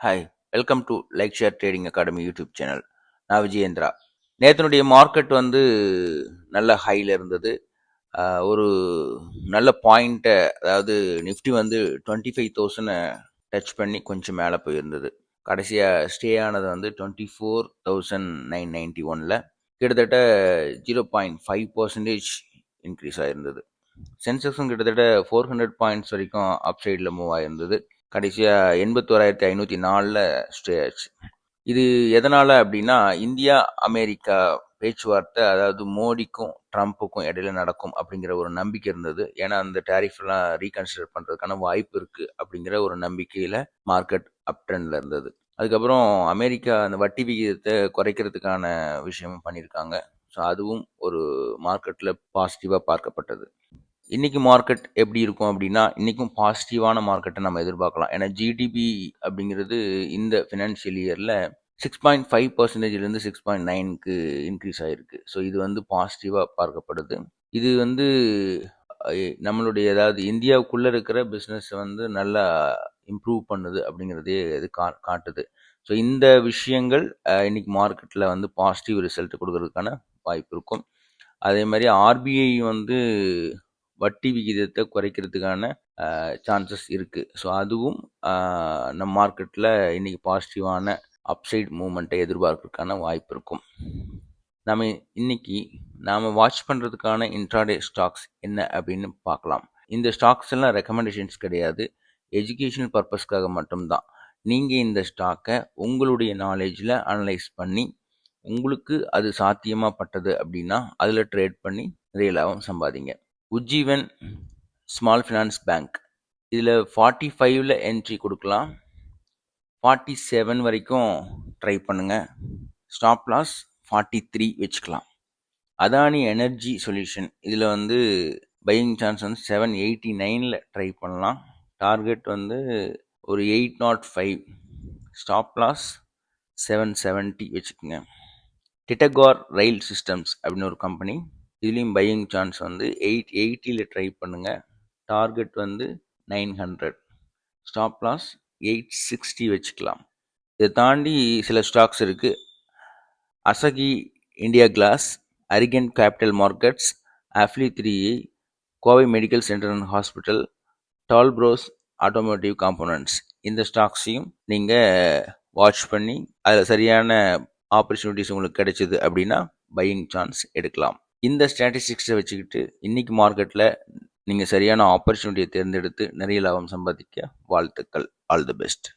Hi, welcome to like share trading academy YouTube channel. நான் Vijayendra. நேத்தினுடைய market வந்து நல்ல ஹையில் இருந்தது. ஒரு நல்ல பாயிண்ட்டை, அதாவது நிஃப்டி வந்து 25,000 டச் பண்ணி கொஞ்சம் மேலே போயிருந்தது. கடைசியாக ஸ்டே ஆனது வந்து 24,991. கிட்டத்தட்ட 0.5% இன்க்ரீஸ் ஆகிருந்தது. சென்செக்ஸும் கிட்டத்தட்ட 400 பாயிண்ட்ஸ் வரைக்கும் அப்சைடில் மூவ் ஆகிருந்தது. கடைசியாக 81,504 ஸ்டே ஆச்சு. இது எதனால் அப்படின்னா, இந்தியா அமெரிக்கா பேச்சுவார்த்தை, அதாவது மோடிக்கும் ட்ரம்ப்புக்கும் இடையில நடக்கும் அப்படிங்கிற ஒரு நம்பிக்கை இருந்தது. ஏன்னா அந்த டேரிஃப்லாம் ரீகன்சிடர் பண்ணுறதுக்கான வாய்ப்பு இருக்குது அப்படிங்கிற ஒரு நம்பிக்கையில் மார்க்கெட் அப் ட்ரெண்டில் இருந்தது. அதுக்கப்புறம் அமெரிக்கா அந்த வட்டி விகிதத்தை குறைக்கிறதுக்கான விஷயமும் பண்ணியிருக்காங்க. ஸோ அதுவும் ஒரு மார்க்கெட்டில் பாசிட்டிவாக பார்க்கப்பட்டது. இன்னைக்கு மார்க்கெட் எப்படி இருக்கும் அப்படின்னா, இன்னைக்கும் பாசிட்டிவான மார்க்கெட்டை நம்ம எதிர்பார்க்கலாம். ஏன்னா ஜிடிபி அப்படிங்கிறது இந்த ஃபினான்ஷியல் இயரில் 6.5%லேருந்து 6.9க்கு இன்க்ரீஸ் ஆகிருக்கு. ஸோ இது வந்து பாசிட்டிவாக பார்க்கப்படுது. இது வந்து நம்மளுடைய, அதாவது இந்தியாவுக்குள்ளே இருக்கிற பிஸ்னஸ் வந்து நல்லா இம்ப்ரூவ் பண்ணுது அப்படிங்கிறதே இது காட்டுது. ஸோ இந்த விஷயங்கள் இன்னைக்கு மார்க்கெட்டில் வந்து பாசிட்டிவ் ரிசல்ட் கொடுக்கறதுக்கான வாய்ப்பு இருக்கும். அதே மாதிரி ஆர்பிஐ வந்து வட்டி விகிதத்தை குறைக்கிறதுக்கான சான்சஸ் இருக்குது. ஸோ அதுவும் நம்ம மார்க்கெட்டில் இன்றைக்கி பாசிட்டிவான அப்சைட் மூமெண்ட்டை எதிர்பார்க்கறதுக்கான வாய்ப்பு இருக்கும். நம்ம இன்னைக்கு நாம் வாட்ச் பண்ணுறதுக்கான இன்ட்ராடே ஸ்டாக்ஸ் என்ன அப்படின்னு பார்க்கலாம். இந்த ஸ்டாக்ஸ் எல்லாம் ரெக்கமெண்டேஷன்ஸ் கிடையாது, எஜுகேஷனல் பர்பஸ்க்காக மட்டும்தான். நீங்கள் இந்த ஸ்டாக்கை உங்களுடைய நாலேஜில் அனலைஸ் பண்ணி உங்களுக்கு அது சாத்தியமாக பட்டது அப்படின்னா அதில் ட்ரேட் பண்ணி நிறைய லாபம் சம்பாதிங்க. உஜ்ஜீவன் ஸ்மால் ஃபினான்ஸ் பேங்க், இதில் 45ல் என்ட்ரி கொடுக்கலாம். 47 வரைக்கும் ட்ரை பண்ணுங்கள். ஸ்டாப் லாஸ் 43 வச்சுக்கலாம். அதானி எனர்ஜி சொல்யூஷன், இதில் வந்து பையிங் சான்ஸ் வந்து 789ல் ட்ரை பண்ணலாம். டார்கெட் வந்து ஒரு 805. ஸ்டாப் லாஸ் 770 வச்சுக்கோங்க. டிட்டகார் ரயில் சிஸ்டம்ஸ் அப்படின்னு ஒரு கம்பெனி, இதுலேயும் பையிங் சான்ஸ் வந்து 880ல் ட்ரை பண்ணுங்கள். டார்கெட் வந்து 900. ஸ்டாப் லாஸ் 860 வச்சுக்கலாம். இதை தாண்டி சில ஸ்டாக்ஸ் இருக்குது. அசகி இந்தியா கிளாஸ், அரிகன் கேபிட்டல் மார்க்கெட்ஸ், ஆஃப்லி 3A, Kovai medical centre and hospital, Talbros automotive components, இந்த ஸ்டாக்ஸையும் நீங்கள் வாட்ச் பண்ணி அதில் சரியான ஆப்பர்ச்சுனிட்டிஸ் உங்களுக்கு கிடைச்சிது அப்படின்னா பையிங் சான்ஸ் எடுக்கலாம். இந்த ஸ்டாட்டிஸ்டிக்ஸை வச்சுக்கிட்டு இன்னைக்கு மார்க்கெட்டில் நீங்கள் சரியான ஆப்பர்ச்சுனிட்டியை தேர்ந்தெடுத்து நிறைய லாபம் சம்பாதிக்க வாழ்த்துக்கள். All the best.